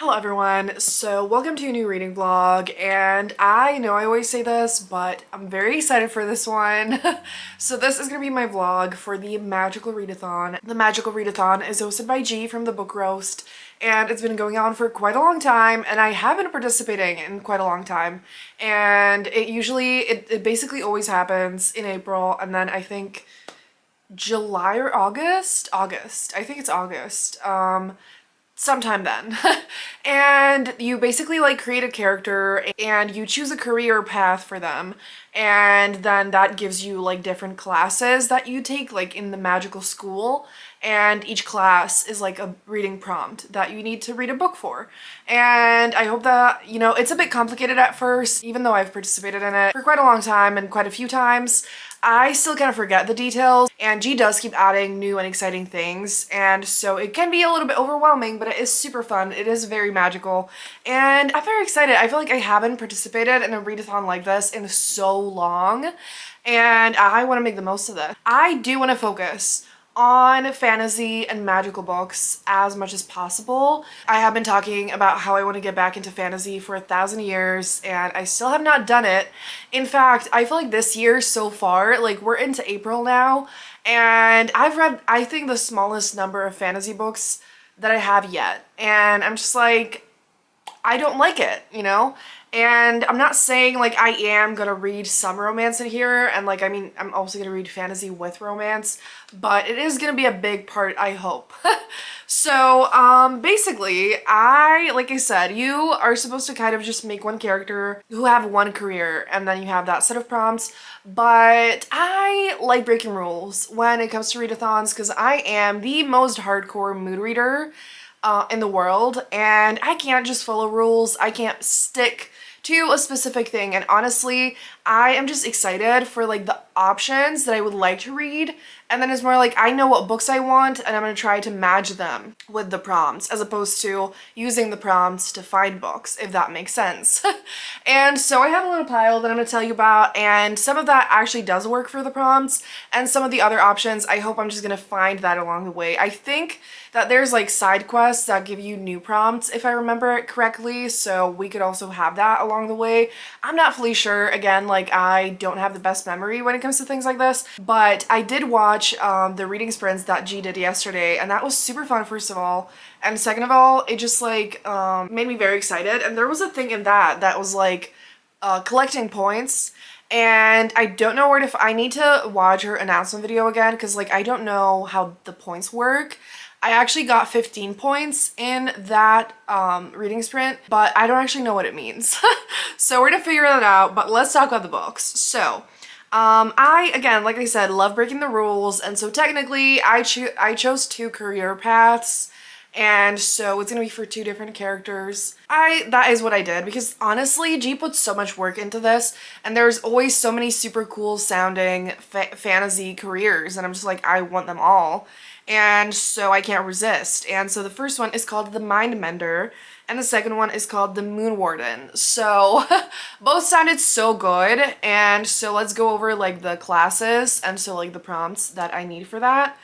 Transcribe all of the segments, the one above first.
Hello everyone, so welcome to a new reading vlog, and I know I always say this, but I'm very excited for this one. So this is going to be my vlog for the Magical Readathon. The Magical Readathon is hosted by G from the Book Roast, and it's been going on for quite a long time, and I have been participating in quite a long time. And it basically always happens in April, and then I think July or August? I think it's August. Sometime then. And you basically like create a character and you choose a career path for them, and then that gives you like different classes that you take like in the magical school, and each class is like a reading prompt that you need to read a book for. And I hope that, it's a bit complicated at first, even though I've participated in it for quite a long time and quite a few times. I still kind of forget the details, and G does keep adding new and exciting things, and so it can be a little bit overwhelming, but it is super fun. It is very magical, and I'm very excited. I feel like I haven't participated in a readathon like this in so long, and I want to make the most of this. I do want to focus on fantasy and magical books as much as possible. I have been talking about how I want to get back into fantasy for 1,000 years, and I still have not done it. In fact, I feel like this year so far, like we're into April now, and I've read, I think, the smallest number of fantasy books that I have yet. And I'm just like, I don't like it, And I'm not saying like I am gonna read some romance in here, and like, I mean, I'm also gonna read fantasy with romance, but it is gonna be a big part, I hope. So, basically, like I said, you are supposed to kind of just make one character who have one career, and then you have that set of prompts. But I like breaking rules when it comes to readathons, because I am the most hardcore mood reader in the world, and I can't just follow rules. I can't stick to a specific thing, and honestly, I am just excited for like the options that I would like to read, and then it's more like I know what books I want, and I'm gonna try to match them with the prompts as opposed to using the prompts to find books, if that makes sense. And so I have a little pile that I'm gonna tell you about, and some of that actually does work for the prompts, and some of the other options, I hope I'm just gonna find that along the way. I think that there's like side quests that give you new prompts, if I remember it correctly, so we could also have that along the way. I'm not fully sure. Again, like, I don't have the best memory when it comes to things like this, but I did watch the reading sprints that G did yesterday, and that was super fun, first of all, and second of all, it just like made me very excited. And there was a thing in that was like collecting points, and I don't know where I need to watch her announcement video again, because like I don't know how the points work. I actually got 15 points in that reading sprint, but I don't actually know what it means. So we're gonna figure that out, but let's talk about the books. So, again, like I said, love breaking the rules, and so technically I chose 2 career paths, and so it's gonna be for 2 different characters. That is what I did, because honestly, G put so much work into this, and there's always so many super cool sounding fantasy careers, and I'm just like, I want them all. And so I can't resist. And so the first one is called the Mind Mender, and the second one is called the Moon Warden. So both sounded so good, and so let's go over like the classes and so like the prompts that I need for that.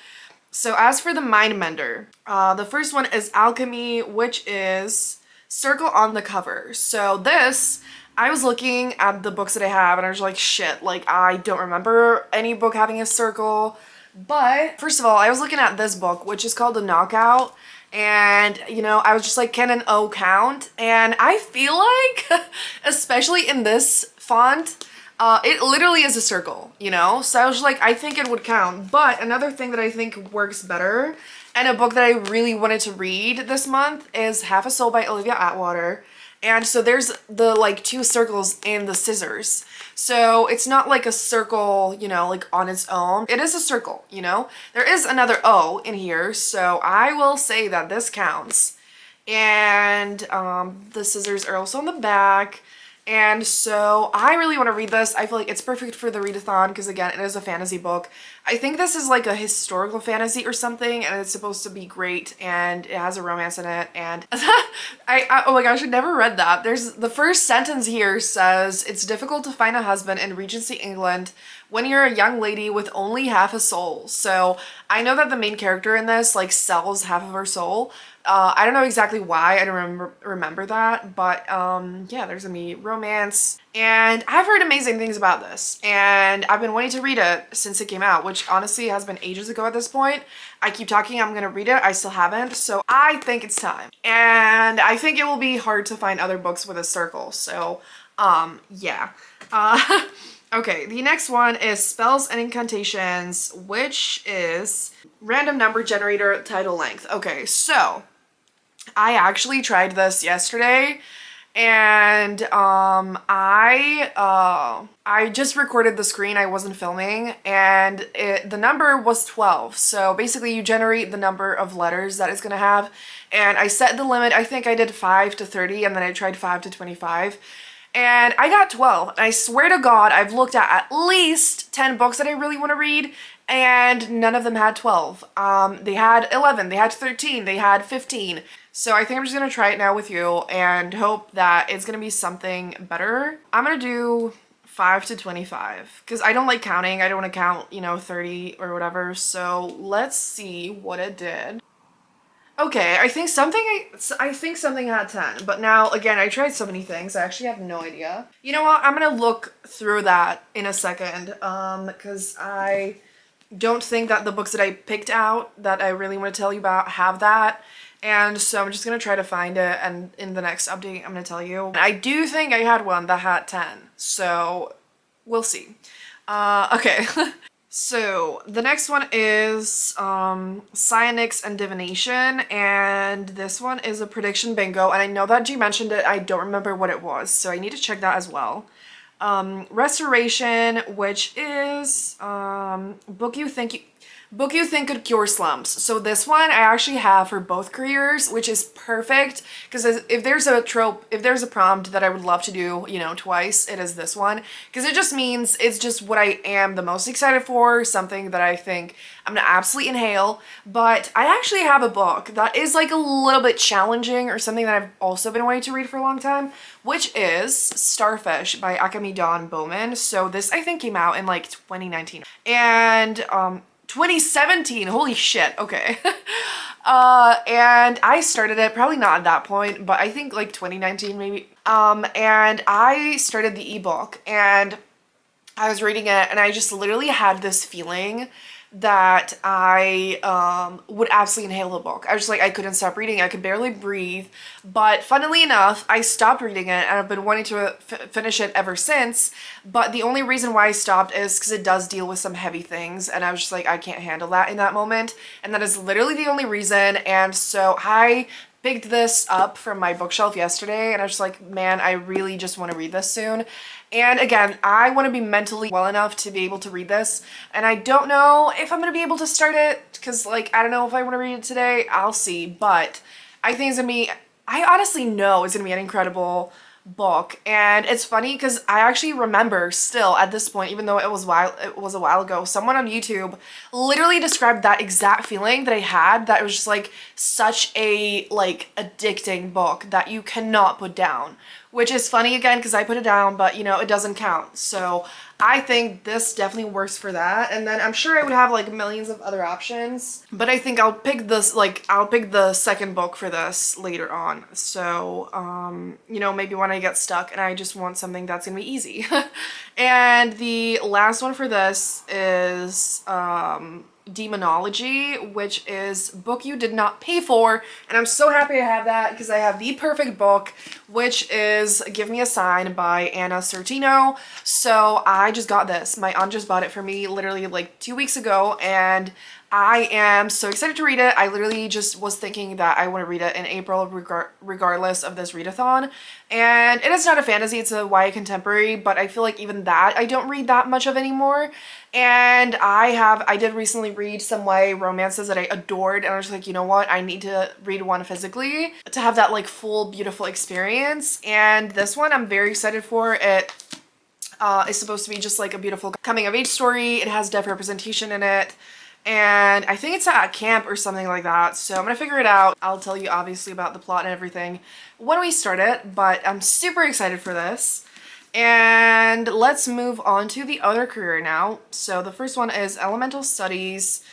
So as for the Mind Mender, the first one is Alchemy, which is circle on the cover. So this, I was looking at the books that I have, and I was like, shit, like I don't remember any book having a circle. But first of all, I was looking at this book, which is called The Knockout, and I was just like, can an O count? And I feel like, especially in this font, it literally is a circle, So I was like, I think it would count. But another thing that I think works better, and a book that I really wanted to read this month, is Half a Soul by Olivia Atwater. And so there's the like 2 circles in the scissors. So it's not like a circle, like on its own. It is a circle, There is another O in here, so I will say that this counts. And the scissors are also on the back. And so I really want to read this. I feel like it's perfect for the readathon because, again, it is a fantasy book. I think this is like a historical fantasy or something, and it's supposed to be great, and it has a romance in it. And oh my gosh, I never read that. There's the first sentence here says, it's difficult to find a husband in Regency England when you're a young lady with only half a soul. So I know that the main character in this like sells half of her soul. I don't know exactly why, I don't remember that, but yeah, there's gonna be romance. And I've heard amazing things about this, and I've been wanting to read it since it came out, which honestly has been ages ago at this point. I keep talking I'm gonna read it, I still haven't, so I think it's time. And I think it will be hard to find other books with a circle, so yeah. Okay, the next one is Spells and Incantations, which is random number generator title length. Okay, so I actually tried this yesterday, and I just recorded the screen, I wasn't filming, and the number was 12. So basically you generate the number of letters that it's gonna have, and I set the limit. I think I did 5 to 30, and then I tried 5 to 25. And I got 12, and I swear to God, I've looked at least 10 books that I really want to read, and none of them had 12. They had 11, they had 13, they had 15. So I think I'm just gonna try it now with you and hope that it's gonna be something better. I'm gonna do 5 to 25, because I don't like counting. I don't want to count, you know, 30 or whatever. So let's see what it did. Okay, I think something had 10, but now again, I tried so many things, I actually have no idea. You know what? I'm gonna look through that in a second, because I don't think that the books that I picked out that I really want to tell you about have that. And so I'm just gonna try to find it, and in the next update, I'm gonna tell you. I do think I had one that had 10, so we'll see. Okay. So the next one is Psionics and Divination, and this one is a prediction bingo, and I know that G mentioned it, I don't remember what it was, so I need to check that as well. Restoration, which is book you think could cure slumps. So this one I actually have for both careers, which is perfect, because if there's a trope, if there's a prompt that I would love to do, you know, twice, it is this one, because it just means it's just what I am the most excited for, something that I think I'm gonna absolutely inhale. But I actually have a book that is like a little bit challenging, or something that I've also been wanting to read for a long time, which is Starfish by Akemi Dawn Bowman. So this I think came out in like 2019, and 2017, holy shit, okay. And I started it, probably not at that point, but I think like 2019 maybe. And I started the ebook, and I was reading it, and I just literally had this feeling that I would absolutely inhale the book. I was just like, I couldn't stop reading. I could barely breathe. But funnily enough, I stopped reading it, and I've been wanting to finish it ever since. But the only reason why I stopped is because it does deal with some heavy things, and I was just like, I can't handle that in that moment. And that is literally the only reason. And so I picked this up from my bookshelf yesterday, and I was just like, man, I really just want to read this soon. And again, I want to be mentally well enough to be able to read this, and I don't know if I'm going to be able to start it, because like, I don't know if I want to read it today, I'll see, but I think it's going to be, I honestly know it's going to be an incredible book. And it's funny because I actually remember still at this point, even though it was a while ago, someone on YouTube literally described that exact feeling that I had, that it was just like such a like addicting book that you cannot put down, which is funny again because I put it down, but you know, it doesn't count. So I think this definitely works for that. And then I'm sure I would have like millions of other options, but I think I'll pick this, like I'll pick the second book for this later on. So, you know, maybe when I get stuck and I just want something that's gonna be easy. And the last one for this is, Demonology, which is book you did not pay for, and I'm so happy I have that because I have the perfect book, which is Give Me a Sign by Anna Sortino. So I just got this. My aunt just bought it for me literally like 2 weeks ago, and I am so excited to read it. I literally just was thinking that I want to read it in April regardless of this readathon. And it is not a fantasy, it's a YA contemporary, but I feel like even that I don't read that much of anymore. And I did recently read some YA romances that I adored, and I was like, you know what, I need to read one physically to have that like full beautiful experience. And this one I'm very excited for. It is supposed to be just like a beautiful coming of age story. It has deaf representation in it, and I think it's at camp or something like that, so I'm gonna figure it out. I'll tell you obviously about the plot and everything when we start it, but I'm super excited for this. And let's move on to the other career now. So the first one is Elemental Studies,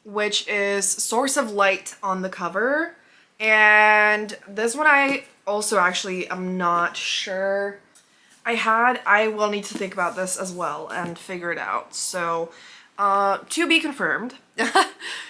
which is Source of Light on the cover. And this one I also actually am not sure. I will need to think about this as well and figure it out. So to be confirmed.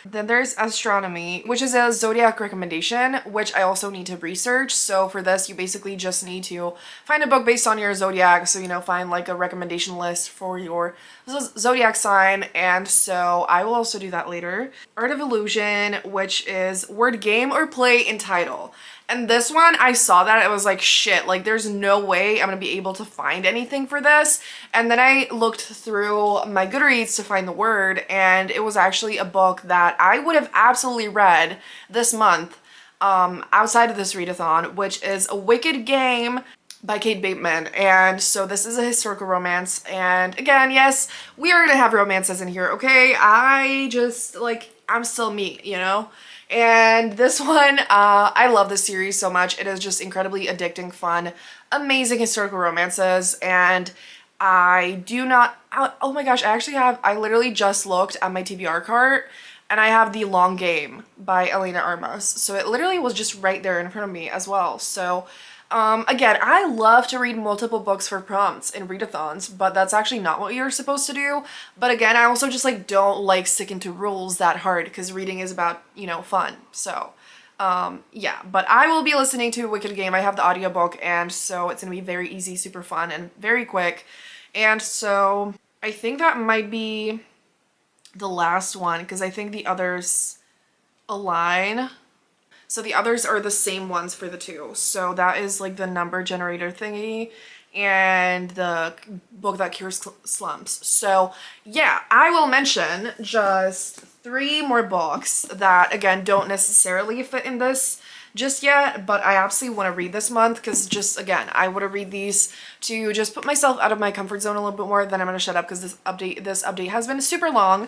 Then there's Astronomy, which is a zodiac recommendation, which I also need to research. So for this, you basically just need to find a book based on your zodiac. So, you know, find like a recommendation list for your zodiac sign. And so I will also do that later. Art of Illusion, which is word game or play in title. And this one, I saw that, it was like, shit, like there's no way I'm gonna be able to find anything for this. And then I looked through my Goodreads to find the word, and it was actually a book that I would have absolutely read this month outside of this readathon, which is A Wicked Game by Kate Bateman. And so this is a historical romance, and again, yes, we are gonna have romances in here, okay? I'm still me, you know? And this one, I love this series so much. It is just incredibly addicting, fun, amazing historical romances. And I do not, oh my gosh, I literally just looked at my TBR cart and I have The Long Game by Elena Armas. So it literally was just right there in front of me as well. So again, I love to read multiple books for prompts in readathons, but that's actually not what you're supposed to do. But again, I also just like don't like sticking to rules that hard because reading is about, you know, fun. So yeah, but I will be listening to Wicked Game. I have the audiobook, and so it's gonna be very easy, super fun, and very quick. And so I think that might be the last one because I think the others align. So the others are the same ones for the two. So that is like the number generator thingy and the book that cures slumps. So yeah, I will mention just 3 more books that again don't necessarily fit in this just yet, but I absolutely want to read this month because just again, I want to read these to just put myself out of my comfort zone a little bit more. Then I'm going to shut up because this update has been super long.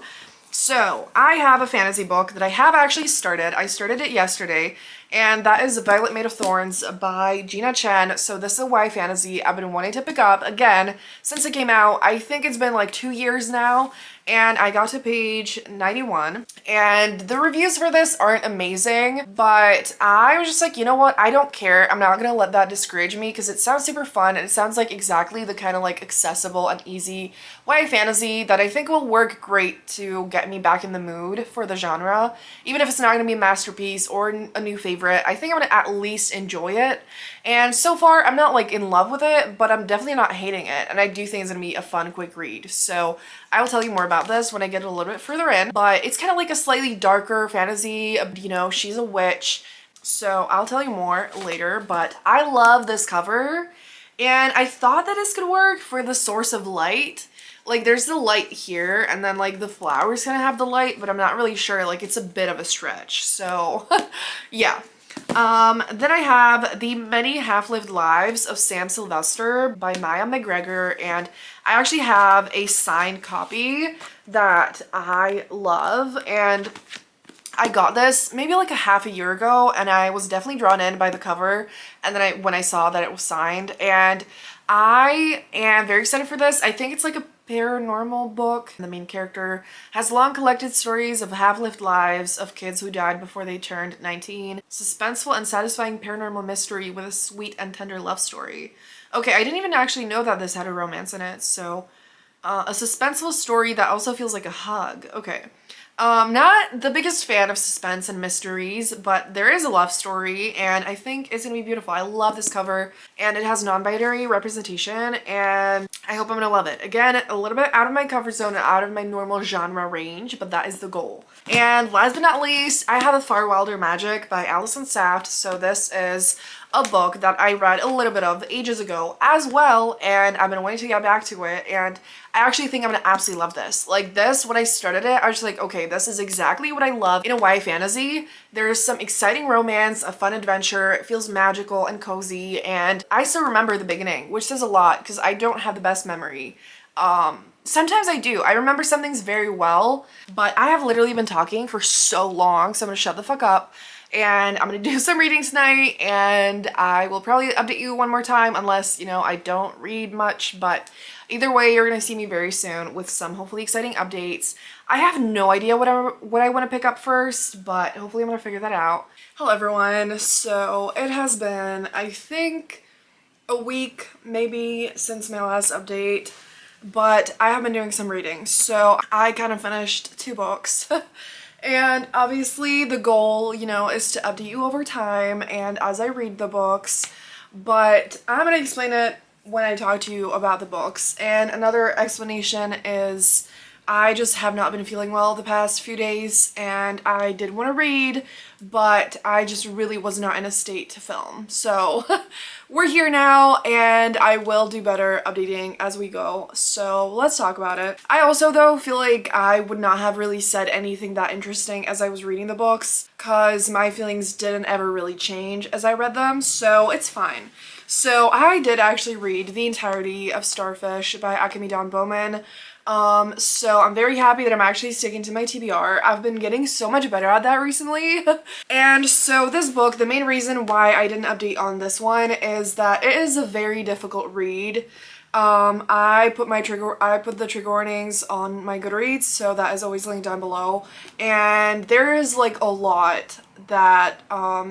So I have a fantasy book that I have actually started. I started it yesterday, and that is Violet Made of Thorns by Gina Chen. So this is a YA fantasy I've been wanting to pick up again since it came out. I think it's been like 2 years now, and I got to page 91, and the reviews for this aren't amazing, but I was just like, you know what, I don't care. I'm not gonna let that discourage me because it sounds super fun, and it sounds like exactly the kind of like accessible and easy YA fantasy that I think will work great to get me back in the mood for the genre. Even if it's not gonna be a masterpiece or a new favorite, I think I'm gonna at least enjoy it. And so far, I'm not like in love with it, but I'm definitely not hating it, and I do think it's gonna be a fun, quick read. So I will tell you more about this when I get a little bit further in, but it's kind of like a slightly darker fantasy. You know, she's a witch, so I'll tell you more later, but I love this cover, and I thought that this could work for the source of light. Like there's the light here, and then like the flower's gonna have the light, but I'm not really sure, like it's a bit of a stretch, so yeah. Then I have The Many Half-Lived Lives of Sam Sylvester by Maya McGregor, and I actually have a signed copy that I love, and I got this maybe like a half a year ago, and I was definitely drawn in by the cover, and then when I saw that it was signed, and I am very excited for this. I think it's like a paranormal book. The main character has long collected stories of half-lived lives of kids who died before they turned 19. Suspenseful and satisfying paranormal mystery with a sweet and tender love story. Okay, I didn't even actually know that this had a romance in it, so a suspenseful story that also feels like a hug. Okay. Not the biggest fan of suspense and mysteries, but there is a love story, and I think it's gonna be beautiful. I love this cover, and it has non-binary representation, and I hope I'm gonna love it. Again, a little bit out of my comfort zone and out of my normal genre range, but that is the goal. And last but not least, I have A Far Wilder Magic by Alison Saft. So this is a book that I read a little bit of ages ago as well, and I've been wanting to get back to it, and I actually think I'm gonna absolutely love this. Like this, when I started it, I was just like, okay, this is exactly what I love in a YA fantasy. There's some exciting romance, a fun adventure, it feels magical and cozy, and I still remember the beginning, which says a lot because I don't have the best memory. Sometimes I do. I remember some things very well, but I have literally been talking for so long, so I'm gonna shut the fuck up and I'm gonna do some reading tonight, and I will probably update you one more time unless, you know, I don't read much, but either way, you're gonna see me very soon with some hopefully exciting updates. I have no idea what I want to pick up first, but hopefully I'm gonna figure that out. Hello everyone. So it has been, I think, a week maybe since my last update, but I have been doing some reading. So I kind of finished 2 books. And obviously the goal, you know, is to update you over time and as I read the books, but I'm gonna explain it when I talk to you about the books. And another explanation is I just have not been feeling well the past few days, and I did want to read, but I just really was not in a state to film. So we're here now, and I will do better updating as we go. So let's talk about it. I also, though, feel like I would not have really said anything that interesting as I was reading the books, because my feelings didn't ever really change as I read them, so it's fine. So I did actually read the entirety of Starfish by Akemi Dawn Bowman. So I'm very happy that I'm actually sticking to my TBR. I've been getting so much better at that recently. And so this book, the main reason why I didn't update on this one is that it is a very difficult read. I put the trigger warnings on my Goodreads, so that is always linked down below. And there is like a lot that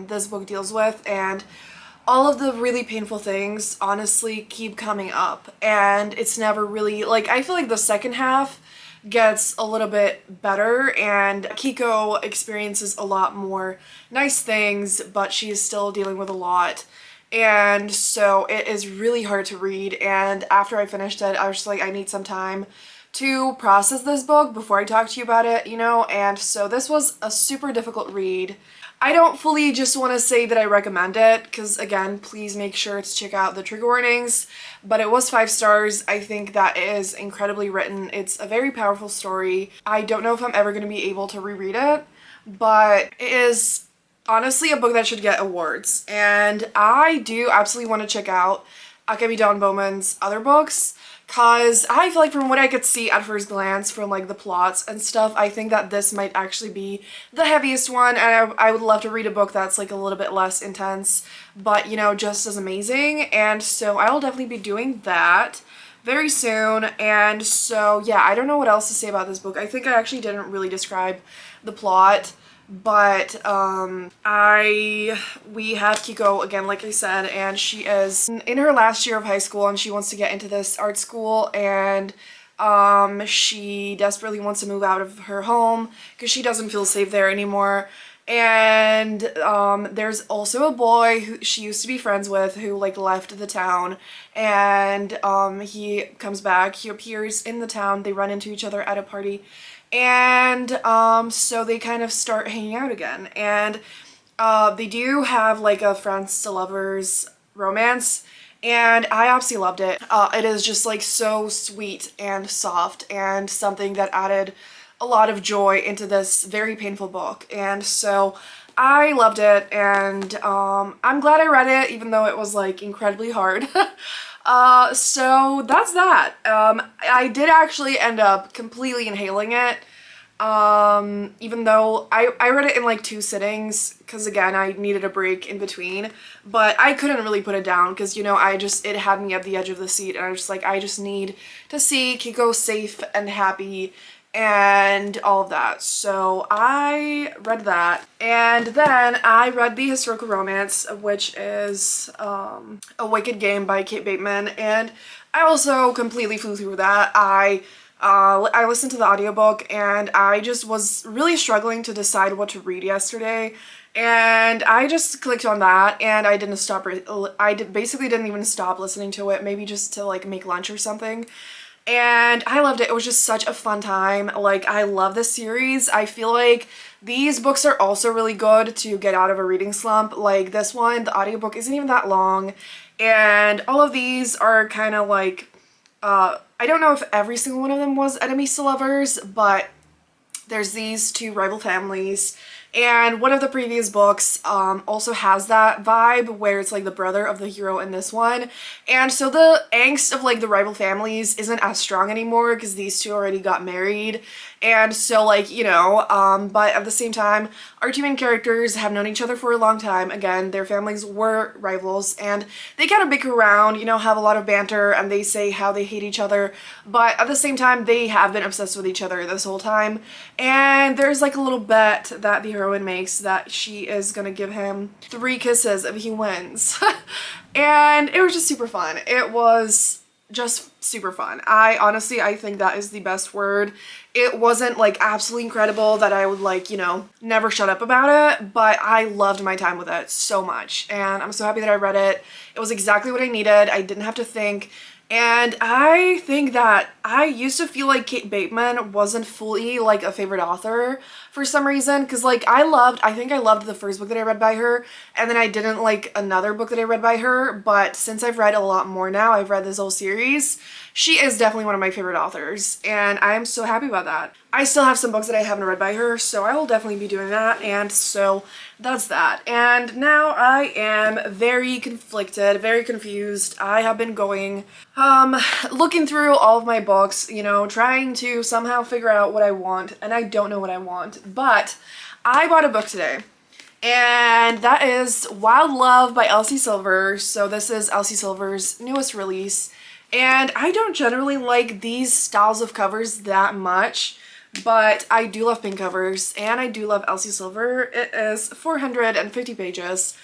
this book deals with, and all of the really painful things honestly keep coming up, and it's never really, like, I feel like the second half gets a little bit better and Kiko experiences a lot more nice things, but she's still dealing with a lot. And so it is really hard to read, and after I finished it, I was just like, I need some time to process this book before I talk to you about it, you know? And so this was a super difficult read. I don't fully just want to say that I recommend it, because again, please make sure to check out the trigger warnings, but it was 5 stars. I think that it is incredibly written. It's a very powerful story. I don't know if I'm ever going to be able to reread it, but it is honestly a book that should get awards, and I do absolutely want to check out Akemi Dawn Bowman's other books, cause I feel like from what I could see at first glance from like the plots and stuff, I think that this might actually be the heaviest one, and I would love to read a book that's like a little bit less intense, but you know, just as amazing. And so I'll definitely be doing that very soon. And so yeah, I don't know what else to say about this book. I think I actually didn't really describe the plot. But we have Kiko again, like I said, and she is in her last year of high school, and she wants to get into this art school, and she desperately wants to move out of her home because she doesn't feel safe there anymore. And there's also a boy who she used to be friends with who like left the town, and he comes back, he appears in the town, they run into each other at a party, and so they kind of start hanging out again, and they do have like a friends to lovers romance, and I absolutely loved it. It is just like so sweet and soft, and something that added a lot of joy into this very painful book, and so I loved it, and I'm glad I read it even though it was like incredibly hard. So that's that. I did actually end up completely inhaling it, even though I read it in like 2 sittings, because again, I needed a break in between, but I couldn't really put it down because, you know, it had me at the edge of the seat, and I was just like, I just need to see Kiko safe and happy and all of that. So I read that, and then I read the historical romance, which is A Wicked Game by Kate Bateman, and I also completely flew through that. I listened to the audiobook, and I just was really struggling to decide what to read yesterday, and I just clicked on that, and I didn't stop. Basically didn't even stop listening to it, maybe just to like make lunch or something. And I loved it. It was just such a fun time. Like, I love this series. I feel like these books are also really good to get out of a reading slump. Like this one, the audiobook isn't even that long, and all of these are kind of like, I don't know if every single one of them was enemies to lovers, but there's these 2 rival families, And one of the previous books also has that vibe where it's like the brother of the hero in this one. And so the angst of like the rival families isn't as strong anymore because these two already got married. And so like, you know, but at the same time, our two main characters have known each other for a long time. Again, their families were rivals and they kind of bicker around, you know, have a lot of banter and they say how they hate each other. But at the same time, they have been obsessed with each other this whole time. And there's like a little bet that the heroine makes that she is gonna give him 3 kisses if he wins. And it was just super fun. It was just super fun. I think that is the best word. It wasn't like absolutely incredible that I would like, you know, never shut up about it, but I loved my time with it so much and I'm so happy that I read it. It was exactly what I needed. I didn't have to think. And I think that I used to feel like Kate Bateman wasn't fully like a favorite author for some reason because like I think I loved the first book that I read by her and then I didn't like another book that I read by her, but since I've read a lot more now, I've read this whole series, she is definitely one of my favorite authors and I'm so happy about that. I still have some books that I haven't read by her, so I will definitely be doing that, and so that's that. And now I am very conflicted, very confused. I have been going, looking through all of my books, you know, trying to somehow figure out what I want, and I don't know what I want, but I bought a book today. And that is Wild Love by Elsie Silver. So this is Elsie Silver's newest release. And I don't generally like these styles of covers that much, but I do love pink covers and I do love Elsie Silver. It is 450 pages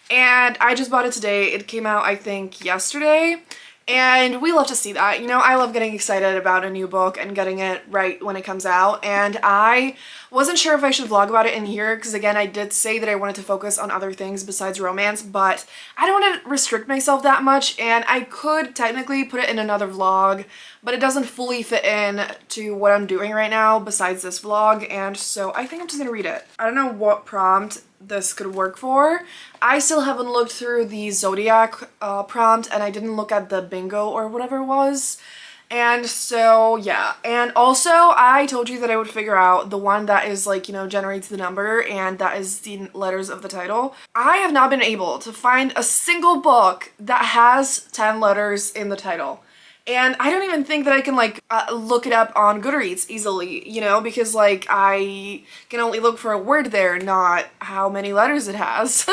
and I just bought it today. It came out, I think, yesterday. And we love to see that. You know, I love getting excited about a new book and getting it right when it comes out. And I wasn't sure if I should vlog about it in here because, again, I did say that I wanted to focus on other things besides romance, but I don't want to restrict myself that much. And I could technically put it in another vlog, but it doesn't fully fit in to what I'm doing right now besides this vlog. And so I think I'm just gonna read it. I don't know what prompt this could work for. I still haven't looked through the zodiac prompt and I didn't look at the bingo or whatever it was. And so yeah, and also I told you that I would figure out the one that is like, you know, generates the number and that is the letters of the title. I have not been able to find a single book that has 10 letters in the title. And I don't even think that I can like look it up on Goodreads easily, you know, because like I can only look for a word there, not how many letters it has.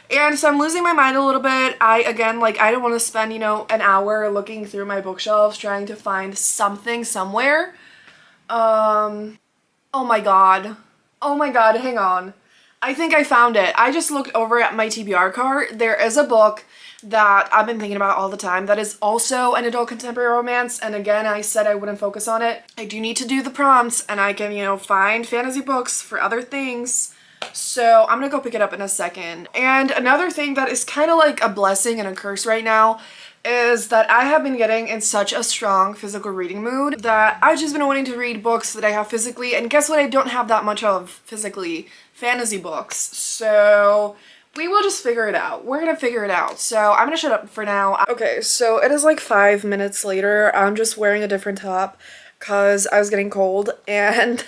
And so I'm losing my mind a little bit. I don't want to spend, you know, an hour looking through my bookshelves trying to find something somewhere. Oh my god. Oh my god, hang on. I think I found it. I just looked over at my TBR cart. There is a book that I've been thinking about all the time that is also an adult contemporary romance, and again I said I wouldn't focus on it. I do need to do the prompts and I can, you know, find fantasy books for other things, so I'm gonna go pick it up in a second. And another thing that is kind of like a blessing and a curse right now is that I have been getting in such a strong physical reading mood that I've just been wanting to read books that I have physically, and guess what I don't have that much of physically? Fantasy books. So we will just figure it out. We're gonna figure it out. So I'm gonna shut up for now. Okay, so it is like 5 minutes later. I'm just wearing a different top because I was getting cold and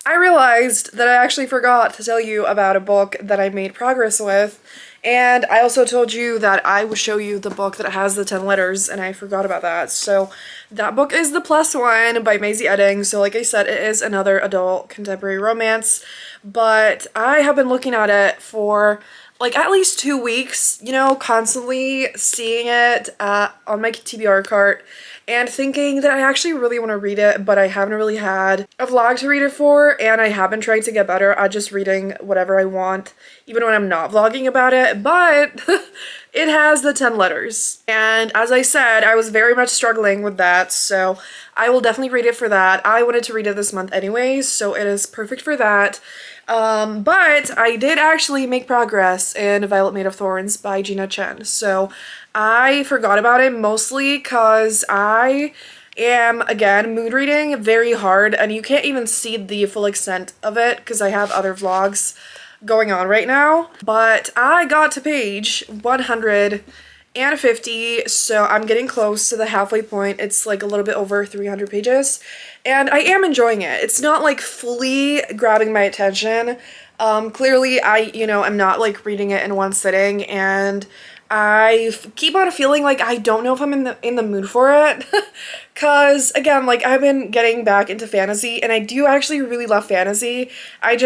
I realized that I actually forgot to tell you about a book that I made progress with. And I also told you that I would show you the book that has the 10 letters and I forgot about that. So that book is The Plus One by Maisie Edding. So like I said, it is another adult contemporary romance, but I have been looking at it for like at least 2 weeks, you know, constantly seeing it on my TBR cart and thinking that I actually really want to read it, but I haven't really had a vlog to read it for, and I have been trying to get better at just reading whatever I want, even when I'm not vlogging about it, but it has the 10 letters. And as I said, I was very much struggling with that, so I will definitely read it for that. I wanted to read it this month anyways, so it is perfect for that. But I did actually make progress in Violet Made of Thorns by Gina Chen, so I forgot about it mostly because I am, again, mood reading very hard, and you can't even see the full extent of it because I have other vlogs going on right now. But I got to page 150, so I'm getting close to the halfway point. It's like a little bit over 300 pages, and I am enjoying it. It's not like fully grabbing my attention. Clearly I, am not like reading it in one sitting, and I keep on feeling like I don't know if I'm in the mood for it. Cause again, like I've been getting back into fantasy, and I do actually really love fantasy. I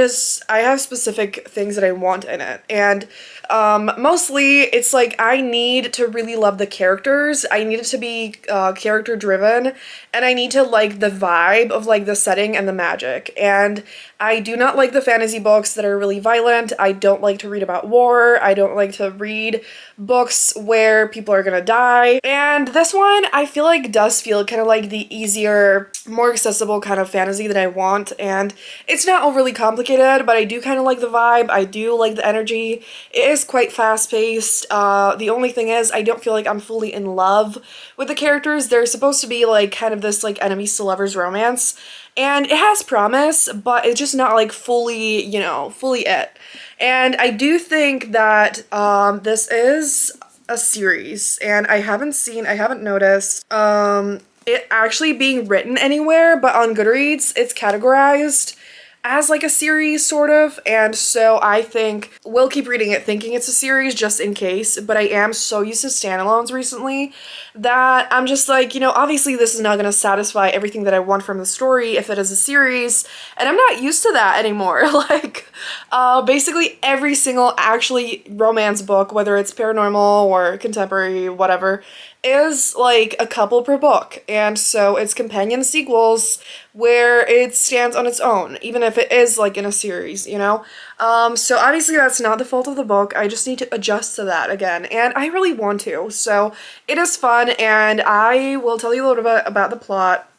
have specific things that I want in it, and mostly it's like I need to really love the characters. I need it to be character driven, and I need to like the vibe of like the setting and the magic. And I do not like the fantasy books that are really violent. I don't like to read about war. I don't like to read books where people are gonna die. And this one I feel like does feel kind of like the easier, more accessible kind of fantasy that I want. And it's not overly complicated, but I do kind of like the vibe. I do like the energy. It is quite fast-paced. The only thing is I don't feel like I'm fully in love with the characters. They're supposed to be like kind of this like enemies to lovers romance, and it has promise, but it's just not like fully, fully it. And I do think that this is a series, and I haven't noticed it actually being written anywhere, but on Goodreads it's categorized as like a series sort of, and so I think we'll keep reading it thinking it's a series just in case. But I am so used to standalones recently that I'm just like, obviously this is not going to satisfy everything that I want from the story if it is a series, and I'm not used to that anymore. Like basically every single actually romance book, whether it's paranormal or contemporary, whatever, is like a couple per book, and so it's companion sequels where it stands on its own, even if it is like in a series, so obviously that's not the fault of the book. I just need to adjust to that again, and I really want to, so it is fun. And I will tell you a little bit about the plot,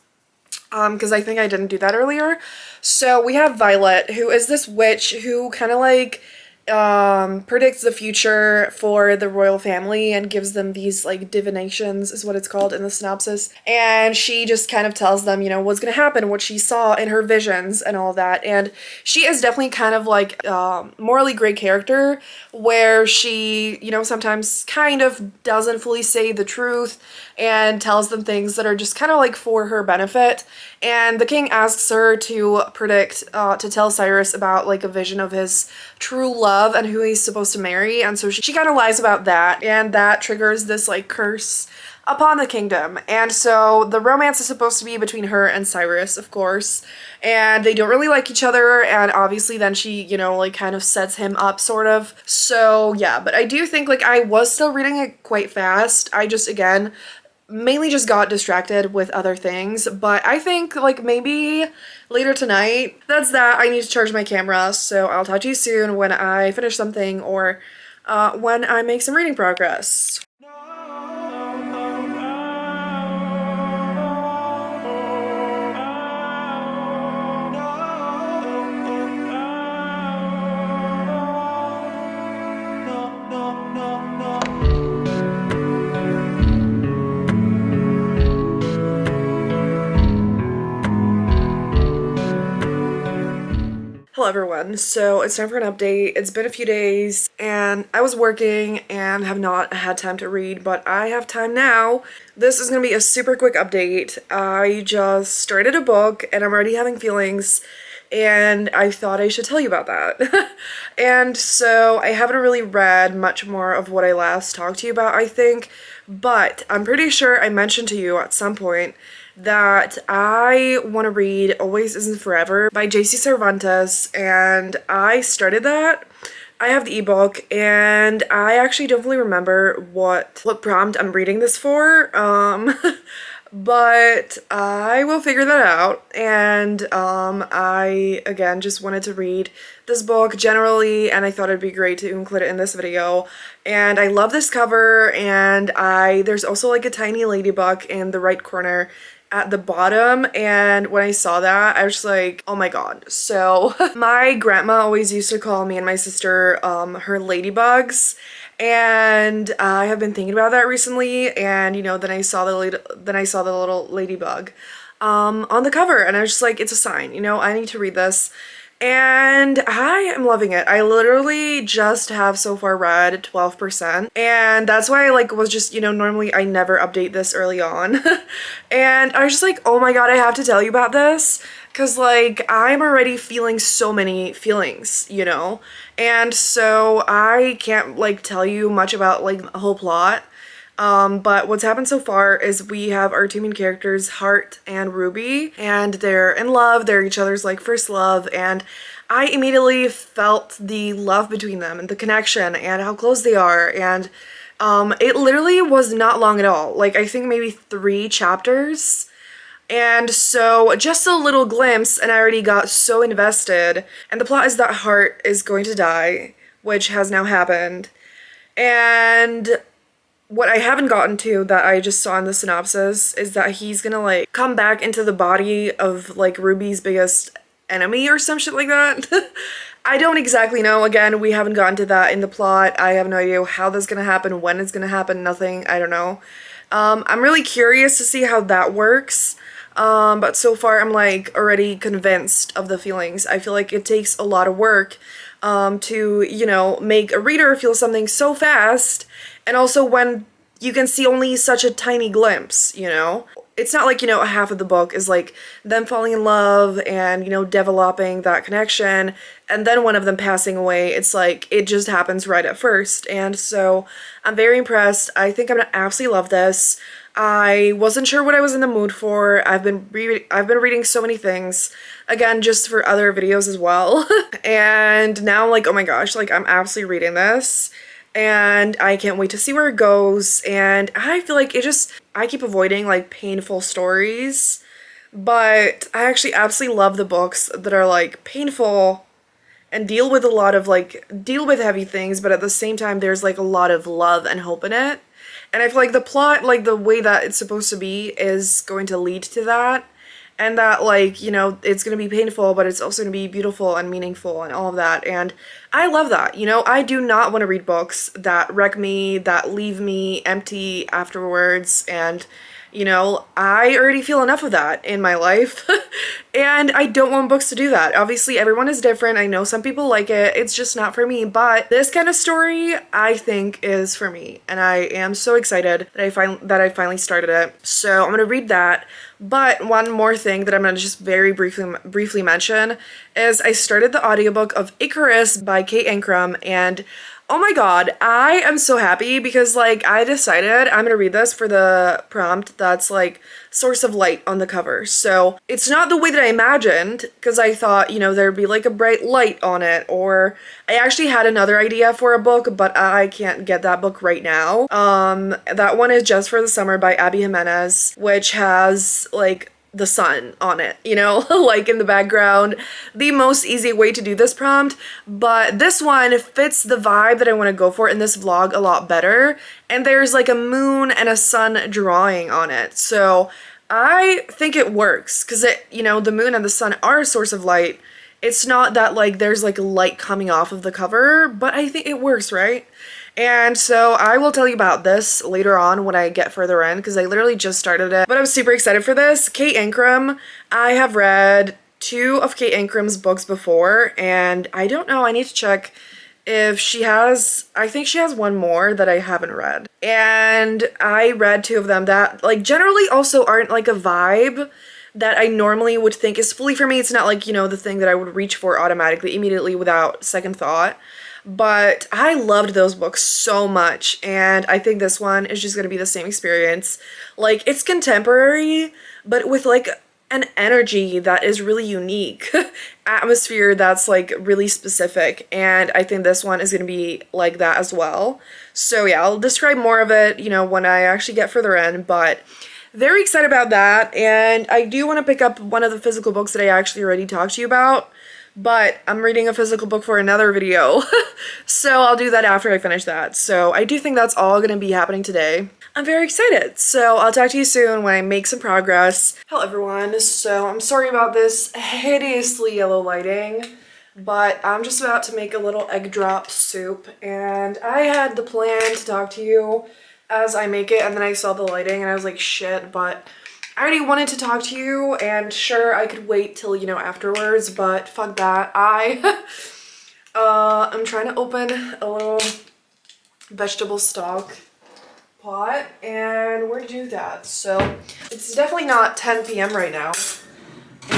because I think I didn't do that earlier. So we have Violet, who is this witch who kind of like predicts the future for the royal family and gives them these like divinations, is what it's called in the synopsis. And she just kind of tells them, what's gonna happen, what she saw in her visions and all that. And she is definitely kind of like morally gray character, where she, sometimes kind of doesn't fully say the truth and tells them things that are just kind of like for her benefit. And the king asks her to predict, to tell Cyrus about like a vision of his true love and who he's supposed to marry. And so she kind of lies about that, and that triggers this like curse upon the kingdom. And so the romance is supposed to be between her and Cyrus, of course, and they don't really like each other, and obviously then she, like kind of sets him up sort of. So yeah, but I do think like I was still reading it quite fast. I just, again, mainly just got distracted with other things. But I think like maybe later tonight, that's that. I need to charge my camera, so I'll talk to you soon when I finish something, or when I make some reading progress. Hello everyone, so it's time for an update. It's been a few days and I was working and have not had time to read, but I have time now. This is gonna be a super quick update. I just started a book and I'm already having feelings, and I thought I should tell you about that. And so I haven't really read much more of what I last talked to you about, I think, but I'm pretty sure I mentioned to you at some point that I want to read Always Isn't Forever by J.C. Cervantes, and I started that. I have the ebook, and I actually don't really remember what prompt I'm reading this for, but I will figure that out. And I, again, just wanted to read this book generally, and I thought it'd be great to include it in this video. And I love this cover, and there's also like a tiny ladybug in the right corner at the bottom, and when I saw that I was just like, oh my god. So my grandma always used to call me and my sister her ladybugs, and I have been thinking about that recently. And then I saw the little ladybug on the cover, and I was just like, it's a sign, I need to read this. And I am loving it. I literally just have so far read 12%, and that's why I was just, normally I never update this early on. And I was just like, oh my god, I have to tell you about this. Because, like, I'm already feeling so many feelings, you know? And so I can't, like, tell you much about, like, the whole plot. But what's happened so far is we have our two main characters, Heart and Ruby, and they're in love. They're each other's, like, first love, and I immediately felt the love between them and the connection and how close they are, and it literally was not long at all. Like, I think maybe 3 chapters. And so just a little glimpse and I already got so invested. And the plot is that Heart is going to die, which has now happened. And what I haven't gotten to that I just saw in the synopsis is that he's gonna like come back into the body of like Ruby's biggest enemy or some shit like that. I don't exactly know. Again, we haven't gotten to that in the plot. I have no idea how that's gonna happen, when it's gonna happen, nothing. I don't know. I'm really curious to see how that works. But so far I'm like already convinced of the feelings. I feel like it takes a lot of work to, you know, make a reader feel something so fast, and also when you can see only such a tiny glimpse, you know? It's not like, you know, half of the book is like them falling in love and, you know, developing that connection and then one of them passing away. It's like it just happens right at first. And so I'm very impressed. I think I'm gonna absolutely love this. I wasn't sure what I was in the mood for. I've been reading so many things, again, just for other videos as well. And now I'm like, oh my gosh, like I'm absolutely reading this. And I can't wait to see where it goes. And I feel like I keep avoiding like painful stories, but I actually absolutely love the books that are like painful and deal with heavy things, but at the same time there's like a lot of love and hope in it. And I feel like the plot, like the way that it's supposed to be, is going to lead to that. And that, like, you know, it's gonna be painful, but it's also gonna be beautiful and meaningful and all of that. And I love that, you know? I do not want to read books that wreck me, that leave me empty afterwards, and, you know, I already feel enough of that in my life. And I don't want books to do that. Obviously, everyone is different. I know some people like it. It's just not for me. But this kind of story, I think, is for me. And I am so excited that I finally started it. So I'm gonna read that. But one more thing that I'm gonna just very briefly mention is I started the audiobook of Icarus by Kate Ancrum, and oh my god, I am so happy because, like, I decided I'm gonna read this for the prompt that's, like, source of light on the cover. So it's not the way that I imagined, because I thought, you know, there'd be, like, a bright light on it, or I actually had another idea for a book, but I can't get that book right now. That one is Just for the Summer by Abby Jimenez, which has, like, the sun on it, you know, like in the background. The most easy way to do this prompt, but this one fits the vibe that I want to go for in this vlog a lot better, and there's like a moon and a sun drawing on it, so I think it works because it, you know, the moon and the sun are a source of light. It's not that like there's like light coming off of the cover, but I think it works, right? And so I will tell you about this later on when I get further in, because I literally just started it. But I'm super excited for this. Kate Ancrum, I have read 2 of Kate Ancrum's books before, and I don't know, I need to check if she has, I think she has one more that I haven't read. And I read 2 of them that like generally also aren't like a vibe that I normally would think is fully for me. It's not like, you know, the thing that I would reach for automatically, immediately without second thought. But I loved those books so much, and I think this one is just gonna be the same experience. Like, it's contemporary, but with like an energy that is really unique, atmosphere that's like really specific, and I think this one is gonna be like that as well. So yeah, I'll describe more of it, you know, when I actually get further in, but very excited about that. And I do want to pick up one of the physical books that I actually already talked to you about, but I'm reading a physical book for another video, so I'll do that after I finish that. So I do think that's all gonna be happening today. I'm very excited, so I'll talk to you soon when I make some progress. Hello everyone, so I'm sorry about this hideously yellow lighting, but I'm just about to make a little egg drop soup, and I had the plan to talk to you as I make it, and then I saw the lighting and I was like, shit, but I already wanted to talk to you, and sure, I could wait till, you know, afterwards, but fuck that. I'm trying to open a little vegetable stock pot, and we're gonna do that. So it's definitely not 10 p.m. right now,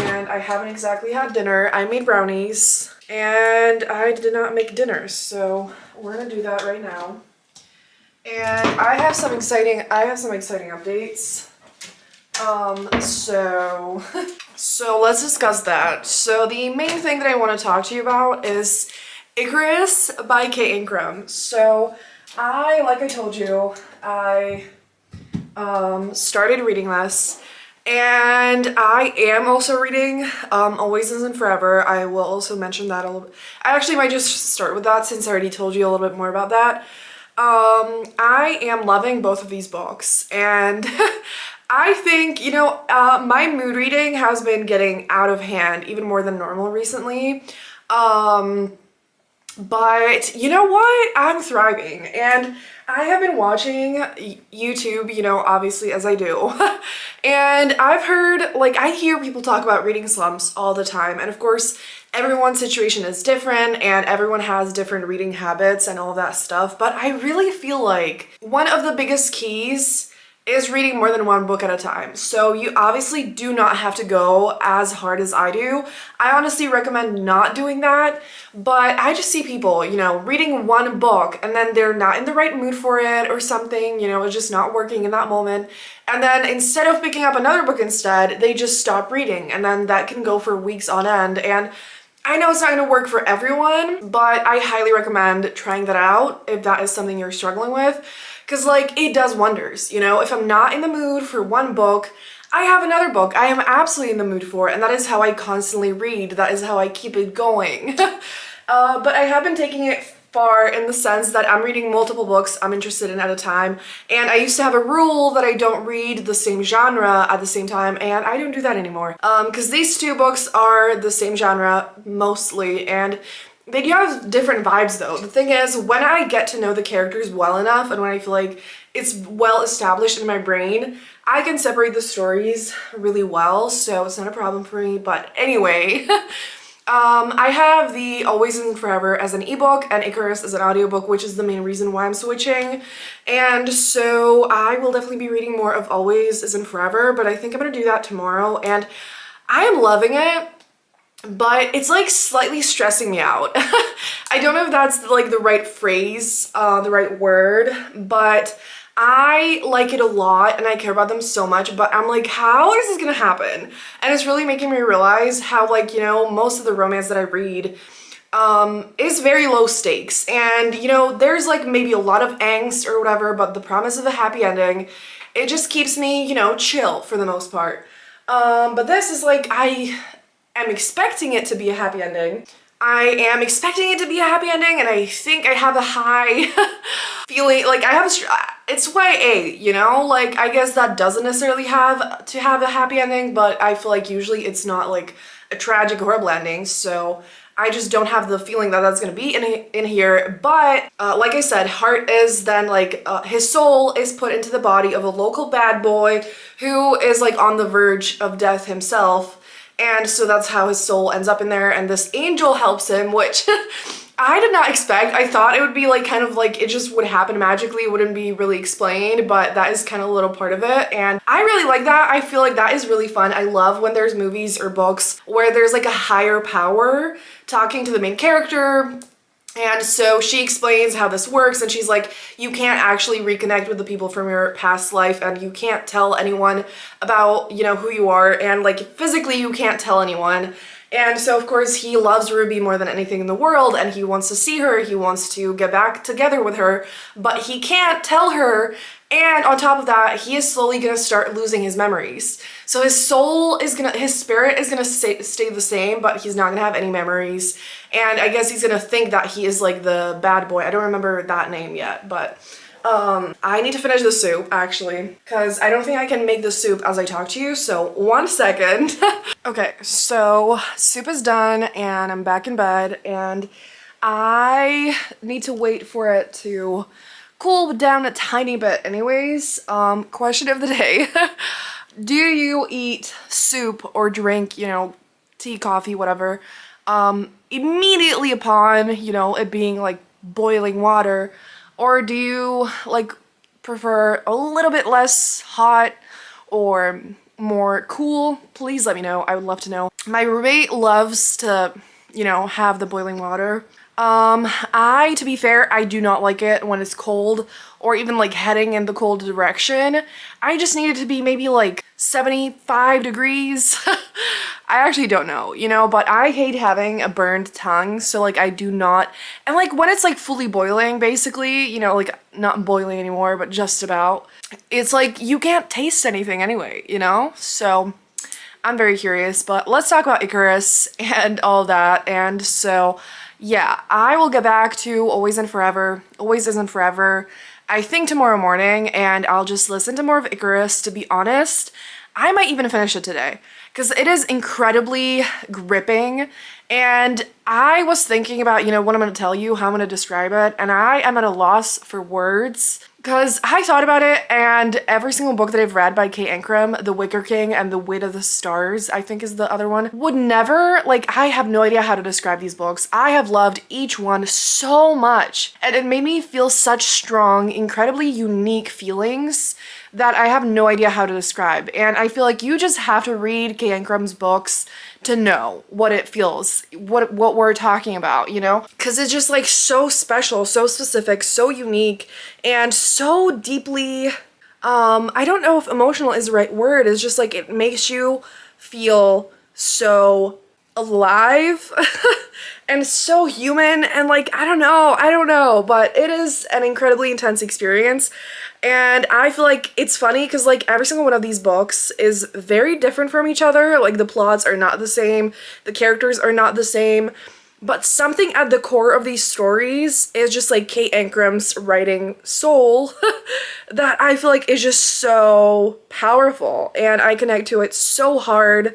and I haven't exactly had dinner. I made brownies and I did not make dinner, so we're gonna do that right now. And I have some exciting updates. So let's discuss that. So the main thing that I want to talk to you about is Icarus by Kate Ingram. So like I told you, I started reading this, and I am also reading Always Isn't Forever. I will also mention that a little bit. I actually might just start with that since I already told you a little bit more about that. I am loving both of these books, and I think, you know, my mood reading has been getting out of hand even more than normal recently. But you know what? I'm thriving, and I have been watching YouTube, you know, obviously, as I do. And I've heard, like, I hear people talk about reading slumps all the time, and of course everyone's situation is different and everyone has different reading habits and all that stuff, but I really feel like one of the biggest keys is reading more than one book at a time. So you obviously do not have to go as hard as I do. I honestly recommend not doing that, but I just see people, you know, reading one book and then they're not in the right mood for it or something, you know, it's just not working in that moment. And then instead of picking up another book instead, they just stop reading, and then that can go for weeks on end. And I know it's not gonna work for everyone, but I highly recommend trying that out if that is something you're struggling with. Because, like, it does wonders, you know? If I'm not in the mood for one book, I have another book I am absolutely in the mood for, and that is how I constantly read. That is how I keep it going. But I have been taking it far in the sense that I'm reading multiple books I'm interested in at a time, and I used to have a rule that I don't read the same genre at the same time, and I don't do that anymore. Because these two books are the same genre, mostly, and they do have different vibes though. The thing is, when I get to know the characters well enough and when I feel like it's well established in my brain, I can separate the stories really well, so it's not a problem for me. But anyway, I have the Always and Forever as an ebook and Icarus as an audiobook, which is the main reason why I'm switching. And so I will definitely be reading more of Always Isn't Forever, but I think I'm gonna do that tomorrow, and I am loving it. But it's like slightly stressing me out. I don't know if that's like the right phrase, the right word, but I like it a lot and I care about them so much, but I'm like, how is this gonna happen? And it's really making me realize how, like, you know, most of the romance that I read is very low stakes, and, you know, there's like maybe a lot of angst or whatever, but the promise of a happy ending, it just keeps me, you know, chill for the most part. But this is like, I'm expecting it to be a happy ending. I am expecting it to be a happy ending, and I think I have a high feeling, like it's YA, you know? Like, I guess that doesn't necessarily have to have a happy ending, but I feel like usually it's not like a tragic, horrible ending, so I just don't have the feeling that that's gonna be in here. But like I said, Hart is then like, his soul is put into the body of a local bad boy who is like on the verge of death himself. And so that's how his soul ends up in there, and this angel helps him, which I did not expect. I thought it would be like kind of like it just would happen magically, it wouldn't be really explained, but that is kind of a little part of it, and I really like that. I feel like that is really fun. I love when there's movies or books where there's like a higher power talking to the main character. And so she explains how this works, and she's like, you can't actually reconnect with the people from your past life, and you can't tell anyone about, you know, who you are, and like physically you can't tell anyone. And so of course he loves Ruby more than anything in the world, and he wants to see her, he wants to get back together with her, but he can't tell her. And on top of that, he is slowly gonna start losing his memories. So his soul is gonna, his spirit is gonna stay the same, but he's not gonna have any memories. And I guess he's gonna think that he is like the bad boy. I don't remember that name yet, but I need to finish the soup actually, because I don't think I can make the soup as I talk to you, so 1 second. Okay, so soup is done and I'm back in bed, and I need to wait for it to cool down a tiny bit anyways. Question of the day. Do you eat soup or drink, you know, tea, coffee, whatever, immediately upon, you know, it being like boiling water? Or do you like prefer a little bit less hot or more cool? Please let me know. I would love to know. My roommate loves to, you know, have the boiling water. To be fair, I do not like it when it's cold or even like heading in the cold direction. I just need it to be maybe like 75 degrees. I actually don't know, you know, but I hate having a burned tongue, so like I do not, and like when it's like fully boiling, basically, you know, like not boiling anymore, but just about, it's like you can't taste anything anyway, you know? So I'm very curious, but let's talk about Icarus and all that. And so yeah, I will get back to Always and Forever, Always Isn't Forever, I think tomorrow morning, and I'll just listen to more of Icarus. To be honest, I might even finish it today because it is incredibly gripping. And I was thinking about, you know, what I'm going to tell you, how I'm going to describe it, and I am at a loss for words because I thought about it, and every single book that I've read by Kate Ancrum, The Wicker King and The Weight of the Stars, I think is the other one, would never, like, I have no idea how to describe these books. I have loved each one so much, and it made me feel such strong, incredibly unique feelings that I have no idea how to describe. And I feel like you just have to read Kate Ancrum's books to know what it feels, what we're talking about, you know? Because it's just like so special, so specific, so unique, and so deeply, I don't know if emotional is the right word. It's just like it makes you feel so alive and so human, and like, I don't know, but it is an incredibly intense experience. And I feel like it's funny because like every single one of these books is very different from each other. Like the plots are not the same, the characters are not the same, but something at the core of these stories is just like Kate Ancrum's writing soul that I feel like is just so powerful, and I connect to it so hard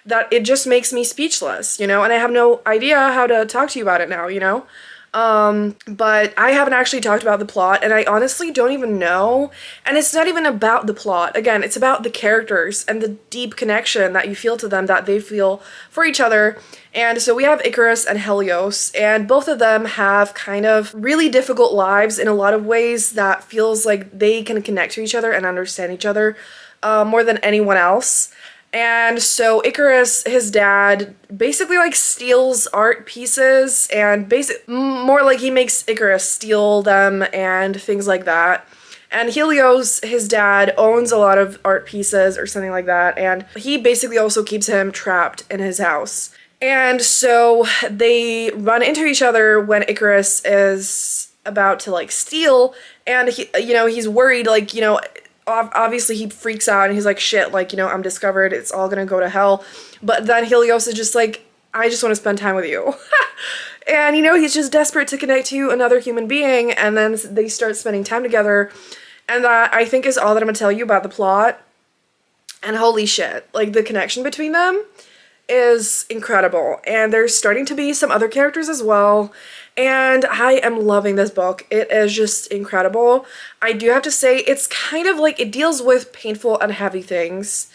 that it just makes me speechless, you know? And I have no idea how to talk to you about it now, you know? But I haven't actually talked about the plot, and I honestly don't even know. And it's not even about the plot. Again, it's about the characters and the deep connection that you feel to them, that they feel for each other. And so we have Icarus and Helios, and both of them have kind of really difficult lives in a lot of ways that feels like they can connect to each other and understand each other more than anyone else. And so Icarus, his dad, basically like steals art pieces, and more like he makes Icarus steal them and things like that. And Helios, his dad, owns a lot of art pieces or something like that, and he basically also keeps him trapped in his house. And so they run into each other when Icarus is about to like steal, and he, you know, he's worried, like, you know, obviously he freaks out and he's like, shit, like, you know, I'm discovered, it's all gonna go to hell. But then Helios is just like, I just want to spend time with you. And, you know, he's just desperate to connect to another human being, and then they start spending time together. And that, I think, is all that I'm gonna tell you about the plot. And holy shit, like, the connection between them is incredible. And there's starting to be some other characters as well. And I am loving this book. It is just incredible. I do have to say, it's kind of like, it deals with painful and heavy things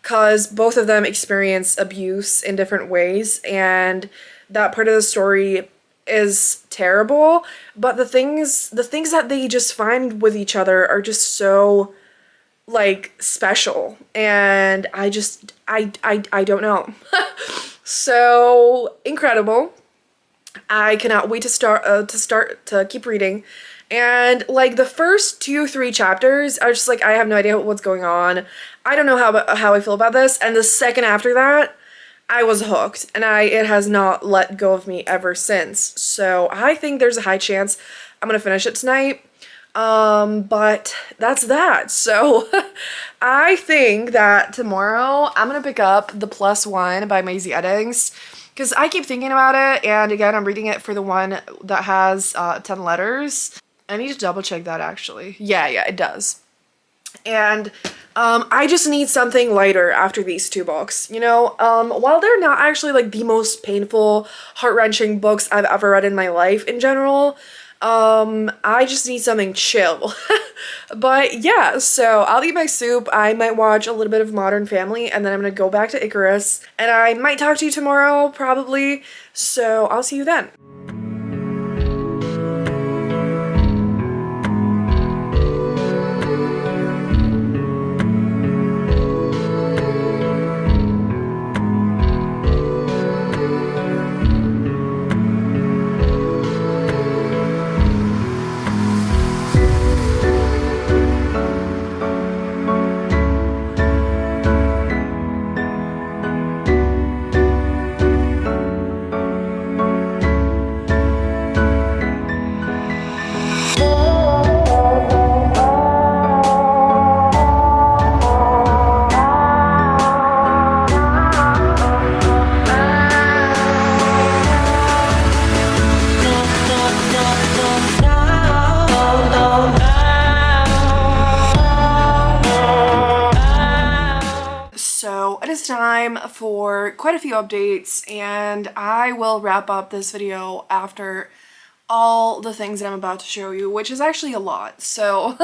because both of them experience abuse in different ways, and that part of the story is terrible, but the things that they just find with each other are just so like special, and I don't know. So incredible. I cannot wait to start to keep reading. And like the first 2-3 chapters are just like, I have no idea what's going on. I don't know how I feel about this. And the second after that, I was hooked, and it has not let go of me ever since. So I think there's a high chance I'm gonna finish it tonight. But that's that. So I think that tomorrow I'm gonna pick up The Plus One by Maisie Eddings, because I keep thinking about it, and again, I'm reading it for the one that has 10 letters. I need to double check that actually. Yeah, it does. And I just need something lighter after these two books, you know? While they're not actually like the most painful, heart-wrenching books I've ever read in my life in general, I just need something chill. But yeah, so I'll eat my soup. I might watch a little bit of Modern Family, and then I'm gonna go back to Icarus, and I might talk to you tomorrow, probably. So I'll see you then. is time for quite a few updates, and I will wrap up this video after all the things that I'm about to show you, which is actually a lot. So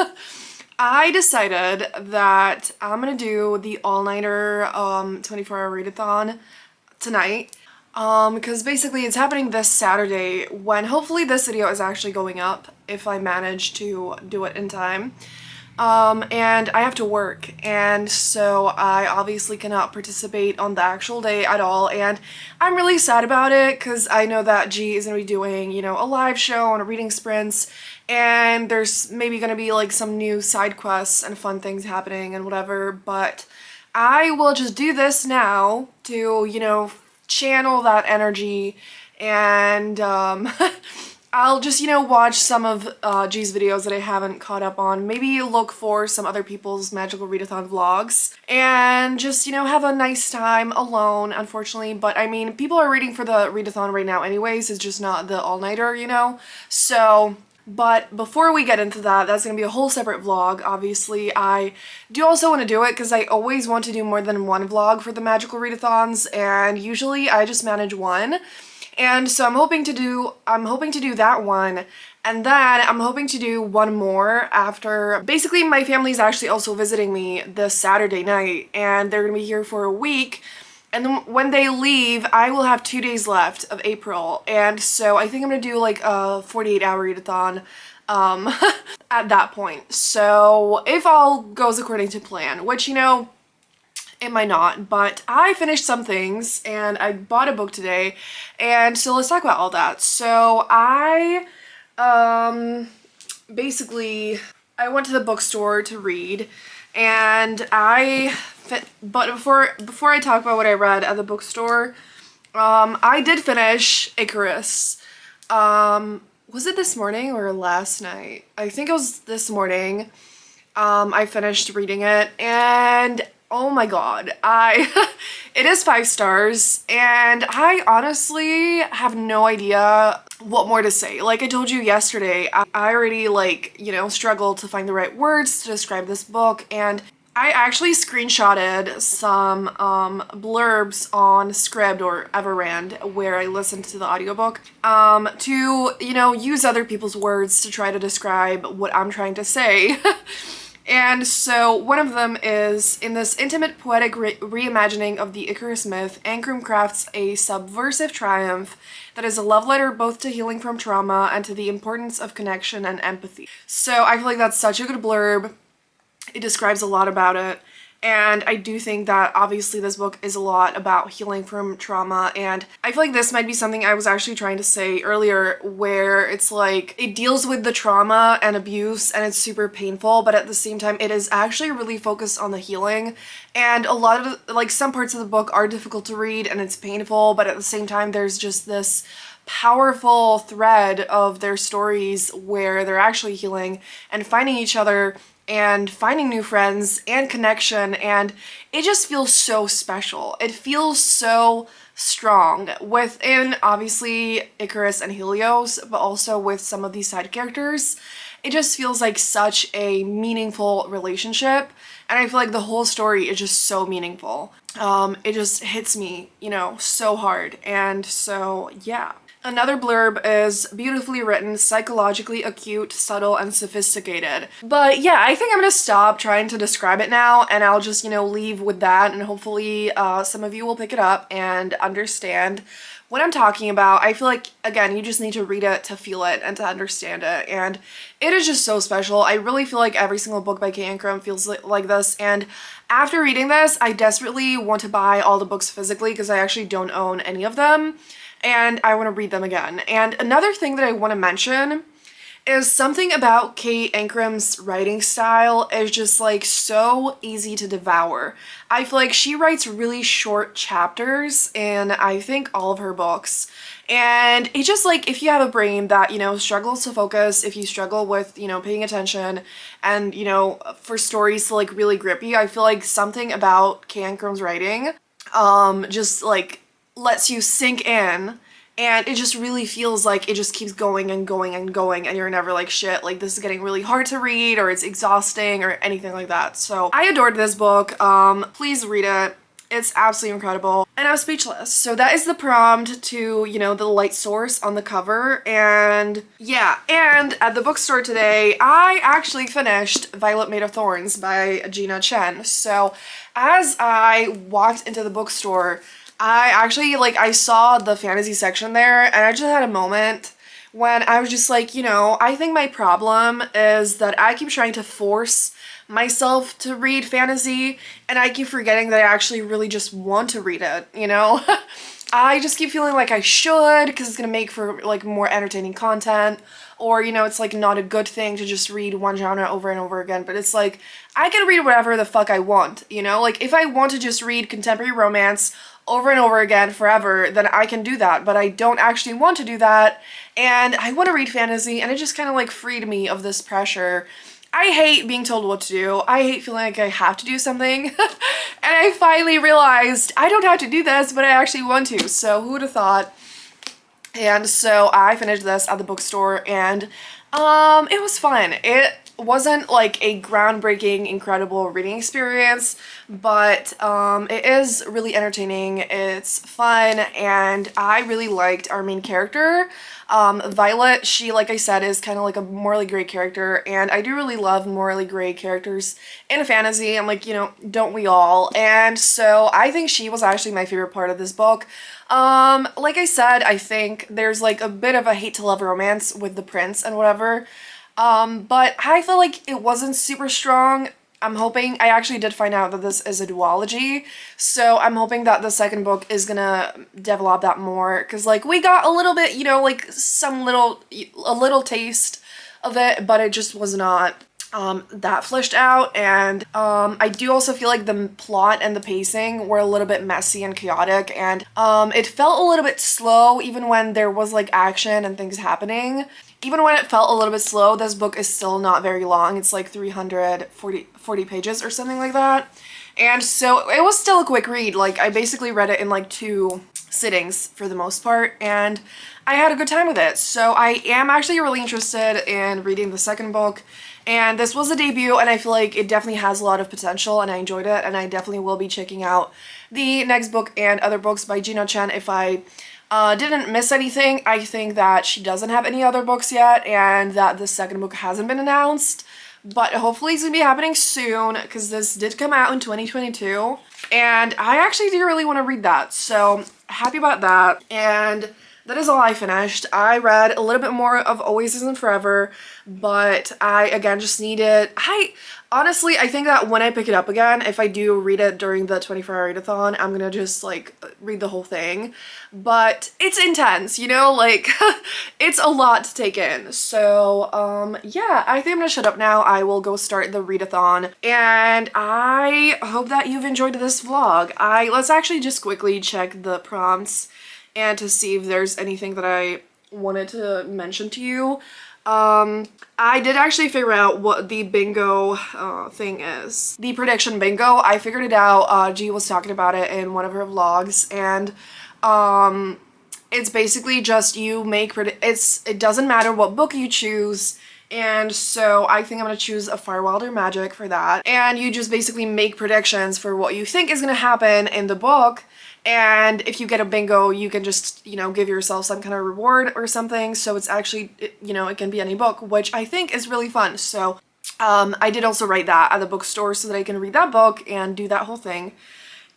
I decided that I'm gonna do the all-nighter 24-hour readathon tonight. Because basically it's happening this Saturday, when hopefully this video is actually going up if I manage to do it in time. And I have to work, and so I obviously cannot participate on the actual day at all, and I'm really sad about it because I know that G is going to be doing, you know, a live show and a reading sprints, and there's maybe going to be like some new side quests and fun things happening and whatever, but I will just do this now to, you know, channel that energy, and I'll just, you know, watch some of G's videos that I haven't caught up on, maybe look for some other people's magical readathon vlogs, and just, you know, have a nice time alone, unfortunately. But I mean, people are reading for the readathon right now anyways, it's just not the all-nighter, you know? So, but before we get into that, that's gonna be a whole separate vlog. Obviously, I do also want to do it because I always want to do more than one vlog for the magical readathons, and usually I just manage one. And so I'm hoping to do that one, and then I'm hoping to do one more after. Basically, my family's actually also visiting me this Saturday night, and they're gonna be here for a week. And then when they leave, I will have 2 days left of April, and so I think I'm gonna do like a 48-hour readathon at that point. So if all goes according to plan, which, you know, it might not, but I finished some things and I bought a book today, and so let's talk about all that. So I basically I went to the bookstore to read, and but before I talk about what I read at the bookstore, I did finish Icarus. Was it this morning or last night? I think it was this morning. I finished reading it, and oh my god, it is 5 stars, and I honestly have no idea what more to say. Like I told you yesterday, I already, like, you know, struggled to find the right words to describe this book, and I actually screenshotted some blurbs on Scribd or Everand where I listened to the audiobook to, you know, use other people's words to try to describe what I'm trying to say. And so one of them is, in this intimate poetic reimagining of the Icarus myth, Ankrum crafts a subversive triumph that is a love letter both to healing from trauma and to the importance of connection and empathy. So I feel like that's such a good blurb. It describes a lot about it. And I do think that obviously this book is a lot about healing from trauma, and I feel like this might be something I was actually trying to say earlier, where it's like it deals with the trauma and abuse and it's super painful, but at the same time it is actually really focused on the healing, and a lot of like some parts of the book are difficult to read and it's painful, but at the same time there's just this powerful thread of their stories where they're actually healing and finding each other and finding new friends and connection, and it just feels so special. It feels so strong within, obviously, Icarus and Helios, but also with some of these side characters. It just feels like such a meaningful relationship, and I feel like the whole story is just so meaningful. It just hits me, you know, so hard, and so, yeah. Another blurb is beautifully written, psychologically acute, subtle, and sophisticated. But yeah, I think I'm gonna stop trying to describe it now, and I'll just, you know, leave with that, and hopefully some of you will pick it up and understand what I'm talking about. I feel like, again, you just need to read it to feel it and to understand it, and it is just so special. I really feel like every single book by K. Ankrum feels like this, and after reading this, I desperately want to buy all the books physically because I actually don't own any of them, and I want to read them again. And another thing that I want to mention is something about K. Ankrum's writing style is just like so easy to devour. I feel like she writes really short chapters in, I think, all of her books. And it's just like, if you have a brain that, you know, struggles to focus, if you struggle with, you know, paying attention and, you know, for stories to like really grip you, I feel like something about K. Ankrum's writing just like lets you sink in, and it just really feels like it just keeps going and going and going, and you're never like, shit, like this is getting really hard to read, or it's exhausting, or anything like that. So I adored this book. Please read it. It's absolutely incredible. And I was speechless. So that is the prompt to, you know, the light source on the cover. And yeah, and at the bookstore today, I actually finished Violet Made of Thorns by Gina Chen. So as I walked into the bookstore, I actually, like, I saw the fantasy section there and I just had a moment when I was just like, you know, I think my problem is that I keep trying to force myself to read fantasy and I keep forgetting that I actually really just want to read it, you know? I just keep feeling like I should because it's gonna make for like more entertaining content, or you know, it's like not a good thing to just read one genre over and over again, but it's like I can read whatever the fuck I want, you know? Like if I want to just read contemporary romance over and over again forever, then I can do that, but I don't actually want to do that and I want to read fantasy, and it just kind of like freed me of this pressure. I hate being told what to do. I hate feeling like I have to do something. And I finally realized I don't have to do this, but I actually want to. So who would have thought? And so I finished this at the bookstore and it was fun. It wasn't like a groundbreaking, incredible reading experience, but it is really entertaining. It's fun, and I really liked our main character. Violet, she, like I said, is kind of like a morally gray character, and I do really love morally gray characters in a fantasy, and like, you know, don't we all? And so I think she was actually my favorite part of this book. Like I said, I think there's like a bit of a hate to love romance with the prince and whatever. But I feel like it wasn't super strong. I'm hoping, I actually did find out that this is a duology, so I'm hoping that the second book is gonna develop that more, because like we got a little bit, you know, like a little taste of it, but it just was not that fleshed out. And I do also feel like the plot and the pacing were a little bit messy and chaotic, and it felt a little bit slow even when there was like action and things happening. Even when it felt a little bit slow, this book is still not very long. It's like 340 pages or something like that. And so it was still a quick read. Like I basically read it in like 2 sittings for the most part, and I had a good time with it. So I am actually really interested in reading the second book. And this was a debut, and I feel like it definitely has a lot of potential, and I enjoyed it, and I definitely will be checking out the next book and other books by Gina Chen if I didn't miss anything. I think that she doesn't have any other books yet, and that the second book hasn't been announced, but hopefully it's gonna be happening soon, because this did come out in 2022, and I actually do really want to read that, so happy about that. And that is all I finished. I read a little bit more of Always Isn't Forever, but I, again, just needed... Honestly, I think that when I pick it up again, if I do read it during the 24-hour readathon, I'm gonna just, like, read the whole thing. But it's intense, you know? Like, it's a lot to take in. So, yeah, I think I'm gonna shut up now. I will go start the readathon. And I hope that you've enjoyed this vlog. Let's actually just quickly check the prompts and to see if there's anything that I wanted to mention to you. I did actually figure out what the bingo thing is. The prediction bingo, I figured it out. G was talking about it in one of her vlogs, and it's basically just you make it doesn't matter what book you choose. And so I think I'm gonna choose a Fire Wilder Magic for that. And you just basically make predictions for what you think is gonna happen in the book. And if you get a bingo, you can just, you know, give yourself some kind of reward or something. So it's actually, you know, it can be any book, which I think is really fun. So I did also write that at the bookstore so that I can read that book and do that whole thing.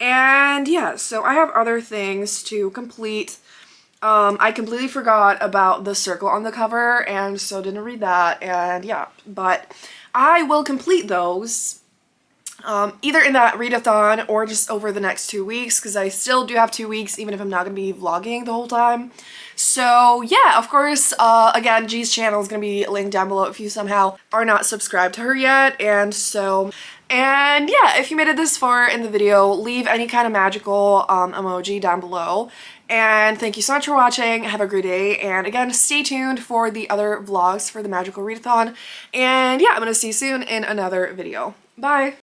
And yeah, so I have other things to complete. I completely forgot about the circle on the cover, and so didn't read that. And yeah, but I will complete those either in that readathon or just over the next 2 weeks, because I still do have 2 weeks even if I'm not going to be vlogging the whole time. So yeah, of course, again, G's channel is going to be linked down below if you somehow are not subscribed to her yet. And yeah, if you made it this far in the video, leave any kind of magical emoji down below. And thank you so much for watching. Have a great day. And again, stay tuned for the other vlogs for the magical readathon. And yeah, I'm going to see you soon in another video. Bye!